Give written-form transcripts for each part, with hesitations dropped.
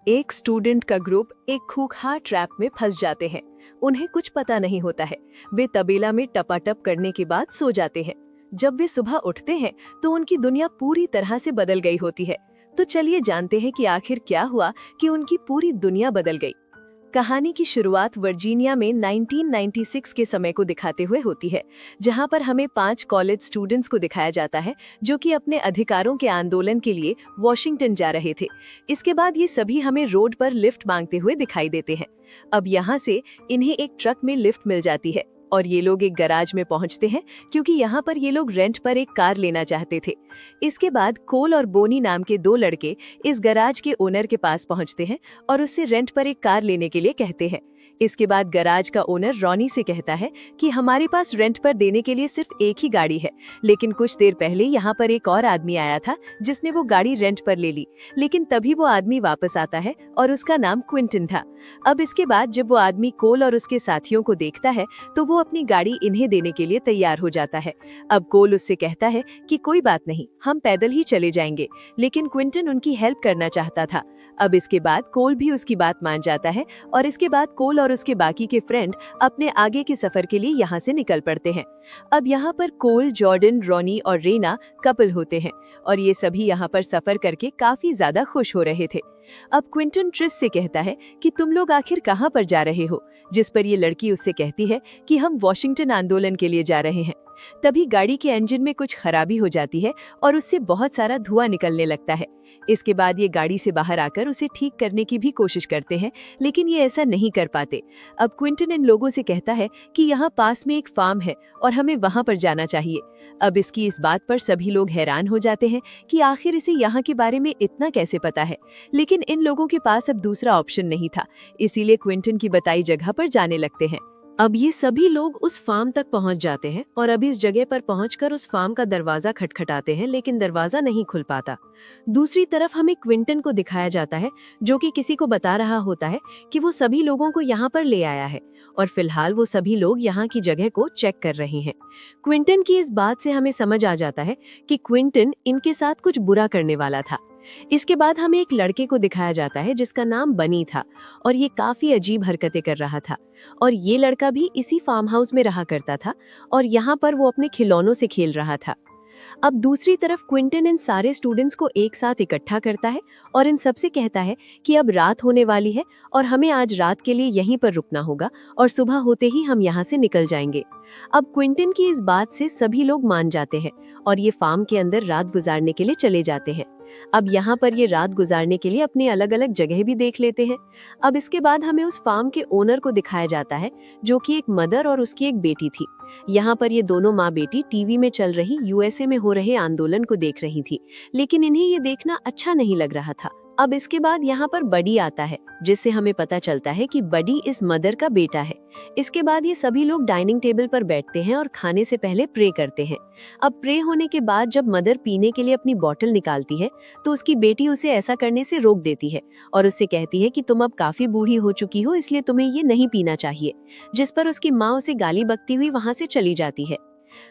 एक स्टूडेंट का ग्रुप एक खूंखार ट्रैप में फंस जाते हैं। उन्हें कुछ पता नहीं होता है। वे तबेला में टपाटप करने के बाद सो जाते हैं। जब वे सुबह उठते हैं तो उनकी दुनिया पूरी तरह से बदल गई होती है। तो चलिए जानते हैं कि आखिर क्या हुआ कि उनकी पूरी दुनिया बदल गई। कहानी की शुरुआत वर्जीनिया में 1996 के समय को दिखाते हुए होती है, जहां पर हमें 5 कॉलेज स्टूडेंट्स को दिखाया जाता है जो कि अपने अधिकारों के आंदोलन के लिए वॉशिंगटन जा रहे थे। इसके बाद ये सभी हमें रोड पर लिफ्ट मांगते हुए दिखाई देते हैं। अब यहाँ से इन्हें एक ट्रक में लिफ्ट मिल जाती है और ये लोग एक गैराज में पहुंचते हैं क्योंकि यहाँ पर ये लोग रेंट पर एक कार लेना चाहते थे। इसके बाद कोल और बोनी नाम के 2 लड़के इस गैराज के ओनर के पास पहुंचते हैं और उससे रेंट पर एक कार लेने के लिए कहते हैं। इसके बाद गैराज का ओनर रॉनी से कहता है कि हमारे पास रेंट पर देने के लिए सिर्फ एक ही गाड़ी है, लेकिन कुछ देर पहले यहाँ पर एक और आदमी आया था जिसने वो गाड़ी रेंट पर ले ली, लेकिन तभी वो आदमी वापस आता है और उसका नाम क्विंटन था। अब इसके बाद जब वो आदमी कोल और उसके साथियों को देखता है तो वो अपनी गाड़ी इन्हें देने के लिए तैयार हो जाता है। अब कोल उससे कहता है कि कोई बात नहीं, हम पैदल ही चले जाएंगे, लेकिन क्विंटन उनकी हेल्प करना चाहता था। अब इसके बाद कोल भी उसकी बात मान जाता है और इसके बाद कोल और उसके बाकी के फ्रेंड अपने आगे के सफर के लिए यहाँ से निकल पड़ते हैं। अब यहाँ पर कोल, जॉर्डन, रॉनी और रेना कपल होते हैं और ये सभी यहाँ पर सफर करके काफी ज्यादा खुश हो रहे थे। अब क्विंटन ट्रिस से कहता है कि तुम लोग आखिर कहाँ पर जा रहे हो, जिस पर ये लड़की उससे कहती है कि हम वॉशिंगटन आंदोलन के लिए जा रहे हैं। तभी गाड़ी के इंजन में कुछ खराबी हो जाती है और उससे बहुत सारा धुआं निकलने लगता है। इसके बाद ये गाड़ी से बाहर आकर उसे ठीक करने की भी कोशिश करते हैं, लेकिन ये ऐसा नहीं कर पाते। अब क्विंटन इन लोगों से कहता है कि यहाँ पास में एक फार्म है और हमें वहां पर जाना चाहिए। अब इसकी इस बात पर सभी लोग हैरान हो जाते हैं कि आखिर इसे यहाँ के बारे में इतना कैसे पता है, लेकिन इन लोगों के पास अब दूसरा ऑप्शन नहीं था, इसीलिए क्विंटन की बताई जगह पर जाने लगते हैं। अब ये सभी लोग उस फार्म तक पहुंच जाते हैं और अब इस जगह पर पहुंचकर उस फार्म का दरवाजा खटखटाते हैं, लेकिन दरवाजा नहीं खुल पाता। दूसरी तरफ हमें क्विंटन को दिखाया जाता है जो कि किसी को बता रहा होता है कि वो सभी लोगों को यहाँ पर ले आया है और फिलहाल वो सभी लोग यहाँ की जगह को चेक कर रहे हैं। क्विंटन की इस बात से हमें समझ आ जाता है कि क्विंटन इनके साथ कुछ बुरा करने वाला था। इसके बाद हमें एक लड़के को दिखाया जाता है जिसका नाम बनी था और ये काफी अजीब हरकतें कर रहा था और ये लड़का भी इसी फार्म हाउस में रहा करता था और यहाँ पर वो अपने खिलौनों से खेल रहा था। अब दूसरी तरफ क्विंटन इन सारे स्टूडेंट्स को एक साथ इकट्ठा करता है और इन सबसे कहता है कि अब रात होने वाली है और हमें आज रात के लिए यहीं पर रुकना होगा और सुबह होते ही हम यहाँ से निकल जाएंगे। अब क्विंटन की इस बात से सभी लोग मान जाते हैं और ये फार्म के अंदर रात गुजारने के लिए चले जाते हैं। अब यहाँ पर ये रात गुजारने के लिए अपने अलग अलग जगह भी देख लेते हैं। अब इसके बाद हमें उस फार्म के ओनर को दिखाया जाता है जो कि एक मदर और उसकी एक बेटी थी। यहाँ पर ये दोनों माँ बेटी टीवी में चल रही यूएसए में हो रहे आंदोलन को देख रही थी, लेकिन इन्हें ये देखना अच्छा नहीं लग रहा था। अब इसके बाद यहाँ पर बडी आता है जिससे हमें पता चलता है कि बडी इस मदर का बेटा है। इसके बाद ये सभी लोग डाइनिंग टेबल पर बैठते हैं और खाने से पहले प्रे करते हैं। अब प्रे होने के बाद जब मदर पीने के लिए अपनी बोतल निकालती है तो उसकी बेटी उसे ऐसा करने से रोक देती है और उससे कहती है कि तुम अब काफी बूढ़ी हो चुकी हो, इसलिए तुम्हें ये नहीं पीना चाहिए, जिस पर उसकी माँ उसे गाली बकती हुई वहां से चली जाती है।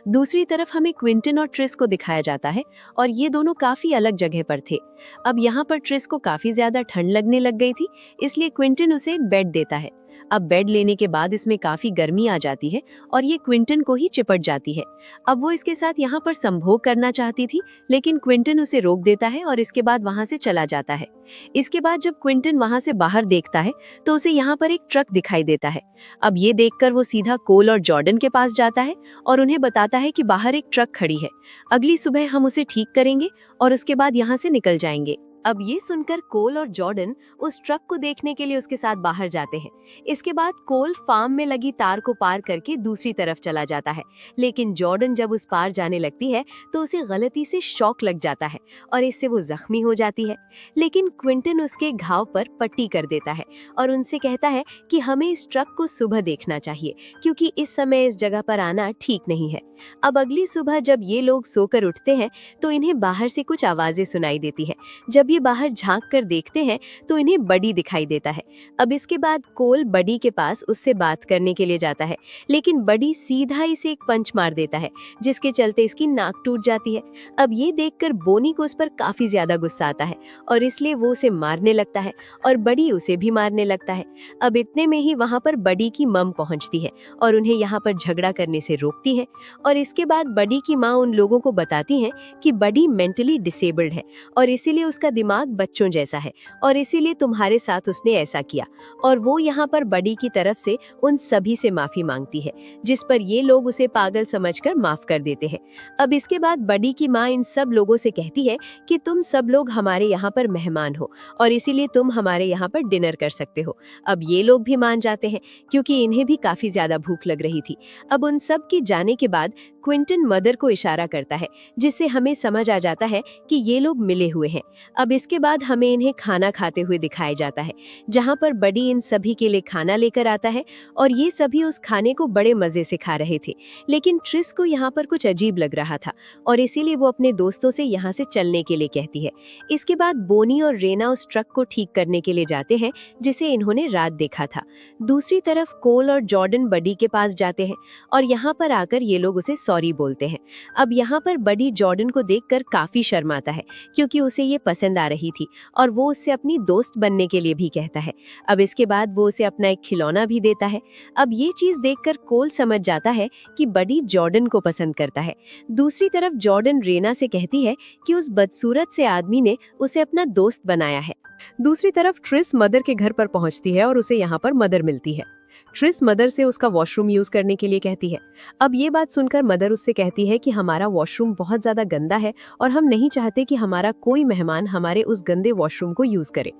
दूसरी तरफ हमें क्विंटन और ट्रिस को दिखाया जाता है और ये दोनों काफी अलग जगह पर थे। अब यहाँ पर ट्रिस को काफी ज्यादा ठंड लगने लग गई थी, इसलिए क्विंटन उसे एक बेड देता है। अब बेड लेने के बाद इसमें काफी गर्मी आ जाती है और ये क्विंटन को ही चिपट जाती है। अब वो इसके साथ यहाँ पर संभोग करना चाहती थी, लेकिन क्विंटन उसे रोक देता है और इसके बाद वहां से चला जाता है। इसके बाद जब क्विंटन वहां से बाहर देखता है तो उसे यहाँ पर एक ट्रक दिखाई देता है। अब ये देखकर वो सीधा कोल और जॉर्डन के पास जाता है और उन्हें बताता है कि बाहर एक ट्रक खड़ी है, अगली सुबह हम उसे ठीक करेंगे और उसके बाद यहाँ से निकल जाएंगे। अब ये सुनकर कोल और जॉर्डन उस ट्रक को देखने के लिए उसके साथ बाहर जाते हैं। इसके बाद कोल फार्म में लगी तार को पार करके दूसरी तरफ चला जाता है, लेकिन जॉर्डन जब उस पार जाने लगती है तो उसे गलती से शॉक लग जाता है और इससे वो जख्मी हो जाती है। लेकिन क्विंटन उसके घाव पर पट्टी कर देता है और उनसे कहता है कि हमें इस ट्रक को सुबह देखना चाहिए क्योंकि इस समय इस जगह पर आना ठीक नहीं है। अब अगली सुबह जब ये लोग सोकर उठते हैं तो इन्हें बाहर से कुछ आवाजें सुनाई देती है। जब ये बाहर झांक कर देखते हैं तो इन्हें बडी दिखाई देता है। अब इसके बाद कोल बडी के पास उससे बात करने के लिए जाता है, लेकिन बडी सीधा इसे एक पंच मार देता है, जिसके चलते इसकी नाक टूट जाती है। अब ये देखकर बोनी को उस पर काफी ज्यादा गुस्सा आता है और इसलिए वो उसे मारने लगता है और बडी उसे भी मारने लगता है। अब इतने में ही वहाँ पर बडी की मम पहुँचती है और उन्हें यहाँ पर झगड़ा करने से रोकती है। और इसके बाद बडी की माँ उन लोगों को बताती है कि बडी मेंटली डिसेबल्ड है और इसीलिए उसका दिमाग बच्चों जैसा है और इसीलिए तुम्हारे साथ उसने ऐसा किया। और वो यहाँ पर बडी की तरफ से उन सभी से माफी मांगती है, जिस पर ये लोग उसे पागल समझकर माफ कर देते हैं। अब इसके बाद बडी की माँ इन सब लोगों से कहती है कि तुम सब लोग हमारे यहाँ पर मेहमान हो और इसीलिए तुम हमारे यहाँ पर डिनर कर सकते हो। अब ये लोग भी मान जाते हैं क्योंकि इन्हें भी काफी ज्यादा भूख लग रही थी। अब उन सब के जाने के बाद क्विंटन मदर को इशारा करता है, जिससे हमें समझ आ जाता है कि ये लोग मिले हुए हैं। अब इसके बाद हमें इन्हें खाना खाते हुए दिखाया जाता है, जहाँ पर बडी इन सभी के लिए खाना लेकर आता है और ये सभी उस खाने को बड़े मजे से खा रहे थे। लेकिन ट्रिस को यहाँ पर कुछ अजीब लग रहा था और इसीलिए वो अपने दोस्तों से यहाँ से चलने के लिए कहती है। इसके बाद बोनी और रेना उस ट्रक को ठीक करने के लिए जाते हैं जिसे इन्होंने रात देखा था। दूसरी तरफ कोल और जॉर्डन बडी के पास जाते हैं और यहाँ पर आकर ये लोग उसे सॉरी बोलते हैं। अब यहाँ पर बडी जॉर्डन को देखकर काफी शर्माता है क्योंकि उसे ये पसंद आ रही थी और वो उससे अपनी दोस्त बनने के लिए भी कहता है। अब इसके बाद वो उसे अपना एक खिलौना भी देता है। अब ये चीज देखकर कोल समझ जाता है कि बडी जॉर्डन को पसंद करता है। दूसरी तरफ जॉर्डन रेना से कहती है कि उस बदसूरत से आदमी ने उसे अपना दोस्त बनाया है। दूसरी तरफ ट्रिस मदर के घर पर पहुंचती है और उसे यहाँ पर मदर मिलती है। ट्रिस मदर से उसका वॉशरूम यूज करने के लिए कहती है। अब ये बात सुनकर मदर उससे कहती है कि हमारा वॉशरूम बहुत ज्यादा गंदा है और हम नहीं चाहते कि हमारा कोई मेहमान हमारे उस गंदे वॉशरूम को यूज करे।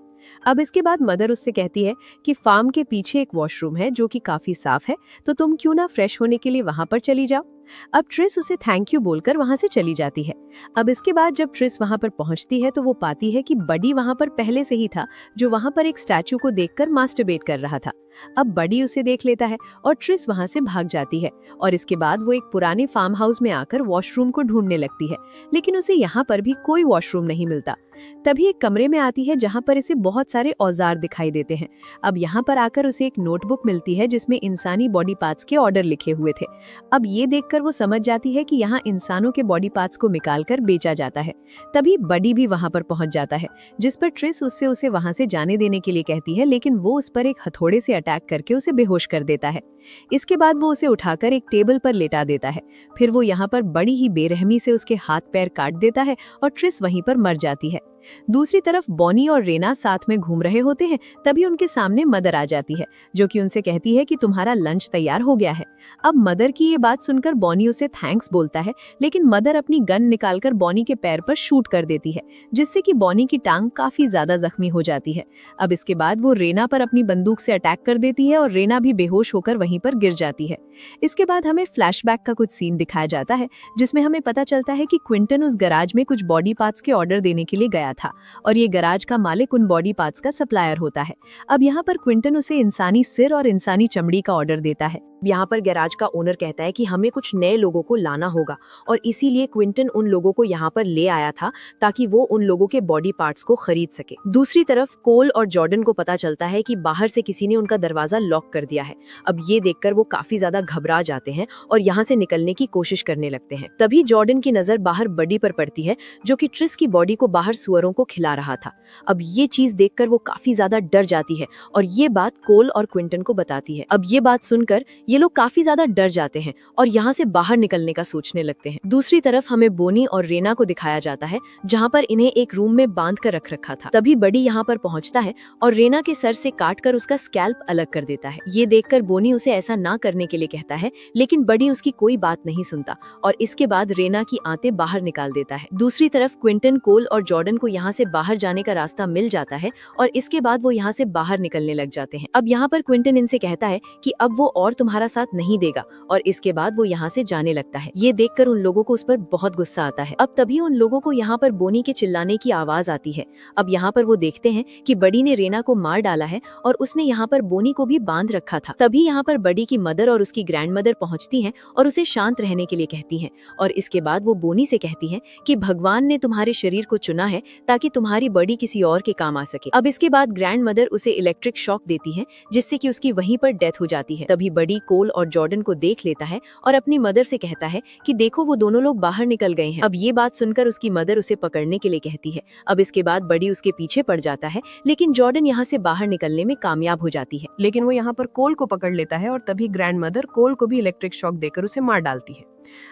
अब इसके बाद मदर उससे कहती है कि फार्म के पीछे एक वॉशरूम है जो कि काफी साफ है, तो तुम क्यों ना फ्रेश होने के लिए वहां पर चली जाओ। अब ट्रिस उसे थैंक यू बोलकर वहां से चली जाती है। अब इसके बाद जब ट्रिस वहां पर पहुंचती है तो वो पाती है कि बडी वहां पर पहले से ही था, जो वहां पर एक स्टैचू को देखकर मास्टरबेट कर रहा था। अब बडी उसे देख लेता है और ट्रिस वहां से भाग जाती है और इसके बाद वो एक पुराने फार्म हाउस में आकर वॉशरूम को ढूंढने लगती है, लेकिन उसे यहाँ पर भी कोई वॉशरूम नहीं मिलता। तभी एक कमरे में आती है जहाँ पर इसे बहुत सारे औजार दिखाई देते हैं। अब यहाँ पर आकर उसे एक नोटबुक मिलती है जिसमें इंसानी बॉडी पार्ट्स के ऑर्डर लिखे हुए थे। अब ये देखकर वो समझ जाती है कि यहाँ इंसानों के बॉडी पार्ट्स को निकालकर बेचा जाता है। तभी बडी भी वहां पर पहुंच जाता है, जिस पर ट्रिस उससे उसे वहां से जाने देने के लिए कहती है, लेकिन वो उस पर एक हथौड़े से अटैक करके उसे बेहोश कर देता है। इसके बाद वो उसे उठाकर एक टेबल पर लेटा देता है। फिर वो यहाँ पर बड़ी ही बेरहमी से उसके हाथ पैर काट देता है और ट्रिस वहीं पर मर जाती है। दूसरी तरफ बॉनी और रेना साथ में घूम रहे होते हैं। तभी उनके सामने मदर आ जाती है, जो कि उनसे कहती है कि तुम्हारा लंच तैयार हो गया है। अब मदर की ये बात सुनकर बॉनी उसे थैंक्स बोलता है, लेकिन मदर अपनी गन निकालकर बॉनी के पैर पर शूट कर देती है, जिससे कि बॉनी की टांग काफी ज्यादा जख्मी हो जाती है। अब इसके बाद वो रेना पर अपनी बंदूक से अटैक कर देती है और रेना भी बेहोश होकर वहीं पर गिर जाती है। इसके बाद हमें फ्लैशबैक का कुछ सीन दिखाया जाता है, जिसमें हमें पता चलता है कि क्विंटन उस गैराज में कुछ बॉडी पार्ट्स के ऑर्डर देने के लिए गया था और ये गैराज का मालिक उन बॉडी पार्ट्स का सप्लायर होता है। अब यहाँ पर क्विंटन उसे इंसानी सिर और इंसानी चमड़ी का ऑर्डर देता है। यहाँ पर गैराज का ओनर कहता है कि हमें कुछ नए लोगों को लाना होगा और इसीलिए क्विंटन उन लोगों को यहाँ पर ले आया था ताकि वो उन लोगों के बॉडी पार्ट्स को खरीद सके। दूसरी तरफ कोल और जॉर्डन को पता चलता है कि बाहर से किसी ने उनका दरवाजा लॉक कर दिया है। अब ये देखकर वो काफी ज्यादा घबरा जाते हैं और यहाँ से निकलने की कोशिश करने लगते हैं। तभी जॉर्डन की नजर बाहर बडी पर पड़ती है, जो कि ट्रिस की बॉडी को बाहर सुअरों को खिला रहा था। अब ये चीज देखकर वो काफी ज्यादा डर जाती है और ये बात कोल और क्विंटन को बताती है। अब ये बात सुनकर ये लोग काफी ज्यादा डर जाते हैं और यहाँ से बाहर निकलने का सोचने लगते हैं। दूसरी तरफ हमें बोनी और रेना को दिखाया जाता है, जहाँ पर इन्हें एक रूम में बांध कर रख रखा था। तभी बडी यहाँ पर पहुँचता है और रेना के सर से काटकर उसका स्कैल्प अलग कर देता है। ये देखकर बोनी उसे ऐसा ना करने के लिए कहता है, लेकिन बडी उसकी कोई बात नहीं सुनता और इसके बाद रेना की आंतें बाहर निकाल देता है। दूसरी तरफ क्विंटन, कोल और जॉर्डन को यहाँ से बाहर जाने का रास्ता मिल जाता है और इसके बाद वो यहाँ से बाहर निकलने लग जाते हैं। अब यहाँ पर क्विंटन इनसे कहता है कि अब वो और तुम्हारा तुम्हारा साथ नहीं देगा, और इसके बाद वो यहाँ से जाने लगता है। ये देखकर उन लोगों को उस पर बहुत गुस्सा आता है। अब तभी उन लोगों को यहाँ पर बोनी के चिल्लाने की आवाज आती है। अब यहाँ पर वो देखते हैं कि बडी ने रेना को मार डाला है और उसने यहाँ पर बोनी को भी बांध रखा था। तभी यहाँ पर बडी की मदर और उसकी ग्रैंड मदर पहुँचती हैं और उसे शांत रहने के लिए कहती हैं, और इसके बाद वो बोनी से कहती हैं कि भगवान ने तुम्हारे शरीर को चुना है ताकि तुम्हारी बडी किसी और के काम आ सके। अब इसके बाद ग्रैंड मदर उसे इलेक्ट्रिक शॉक देती है, जिससे कि उसकी वहीं पर डेथ हो जाती है। तभी बडी कोल और जॉर्डन को देख लेता है और अपनी मदर से कहता है कि देखो वो दोनों लोग बाहर निकल गए हैं। अब ये बात सुनकर उसकी मदर उसे पकड़ने के लिए कहती है। अब इसके बाद बडी उसके पीछे पड़ जाता है, लेकिन जॉर्डन यहाँ से बाहर निकलने में कामयाब हो जाती है। लेकिन वो यहाँ पर कोल को पकड़ लेता है और तभी ग्रैंड मदर कोल को भी इलेक्ट्रिक शॉक देकर उसे मार डालती है।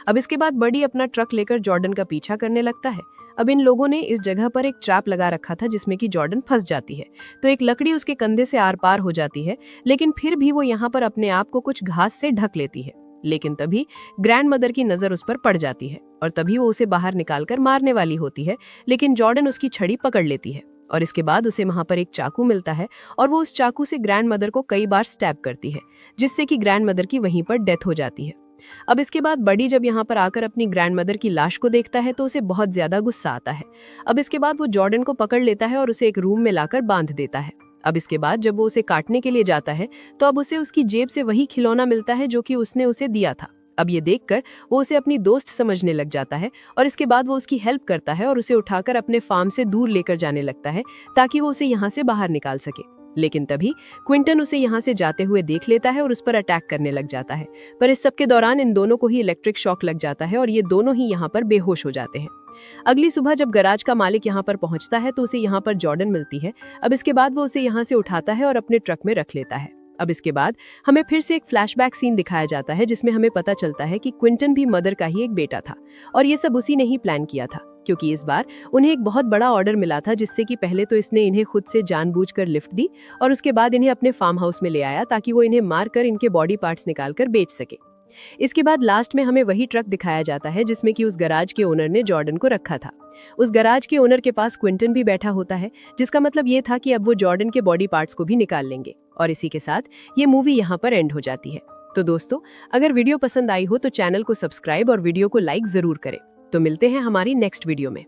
अब इसके बाद बडी अपना ट्रक लेकर जॉर्डन का पीछा करने लगता है। अब इन लोगों ने इस जगह पर एक ट्रैप लगा रखा था जिसमें कि जॉर्डन फंस जाती है, तो एक लकड़ी उसके कंधे से आर पार हो जाती है, लेकिन फिर भी वो यहाँ पर अपने आप को कुछ घास से ढक लेती है। लेकिन तभी ग्रैंड मदर की नजर उस पर पड़ जाती है और तभी वो उसे बाहर निकालकर मारने वाली होती है, लेकिन जॉर्डन उसकी छड़ी पकड़ लेती है और इसके बाद उसे वहां पर एक चाकू मिलता है और वो उस चाकू से ग्रैंड मदर को कई बार स्टैब करती है, जिससे कि ग्रैंड मदर की वहीं पर डेथ हो जाती है। अब इसके बाद बडी जब यहाँ पर आकर अपनी ग्रैंड मदर की लाश को देखता है तो उसे बहुत ज्यादा गुस्सा आता है। अब इसके बाद वो जॉर्डन को पकड़ लेता है और उसे एक रूम में लाकर बांध देता है। अब इसके बाद जब वो उसे काटने के लिए जाता है तो अब उसे उसकी जेब से वही खिलौना मिलता है जो कि उसने उसे दिया था। अब ये देखकर वो उसे अपनी दोस्त समझने लग जाता है और इसके बाद वो उसकी हेल्प करता है और उसे उठाकर अपने फार्म से दूर लेकर जाने लगता है ताकि वो उसे यहाँ से बाहर निकाल सके। लेकिन तभी क्विंटन उसे यहाँ से जाते हुए देख लेता है और उस पर अटैक करने लग जाता है, पर इस सब के दौरान इन दोनों को ही इलेक्ट्रिक शॉक लग जाता है और ये दोनों ही यहाँ पर बेहोश हो जाते हैं। अगली सुबह जब गैराज का मालिक यहाँ पर पहुंचता है तो उसे यहाँ पर जॉर्डन मिलती है। अब इसके बाद वो उसे यहाँ से उठाता है और अपने ट्रक में रख लेता है। अब इसके बाद हमें फिर से एक फ्लैशबैक सीन दिखाया जाता है जिसमें हमें पता चलता है कि क्विंटन भी मदर का ही एक बेटा था और ये सब उसी ने ही प्लान किया था, क्योंकि इस बार उन्हें एक बहुत बड़ा ऑर्डर मिला था, जिससे कि पहले तो इसने इन्हें खुद से जानबूझकर लिफ्ट दी और उसके बाद इन्हें अपने फार्म हाउस में ले आया ताकि वो इन्हें मारकर इनके बॉडी पार्ट्स निकालकर बेच सके। इसके बाद लास्ट में हमें वही ट्रक दिखाया जाता है जिसमें कि उस गैराज के ओनर ने जॉर्डन को रखा था। उस गैराज के ओनर के पास क्विंटन भी बैठा होता है, जिसका मतलब ये था कि अब वो जॉर्डन के बॉडी पार्ट्स को भी निकाल लेंगे। और इसी के साथ ये मूवी यहाँ पर एंड हो जाती है। तो दोस्तों, अगर वीडियो पसंद आई हो तो चैनल को सब्सक्राइब और वीडियो को लाइक जरूर करें। तो मिलते हैं हमारी नेक्स्ट वीडियो में।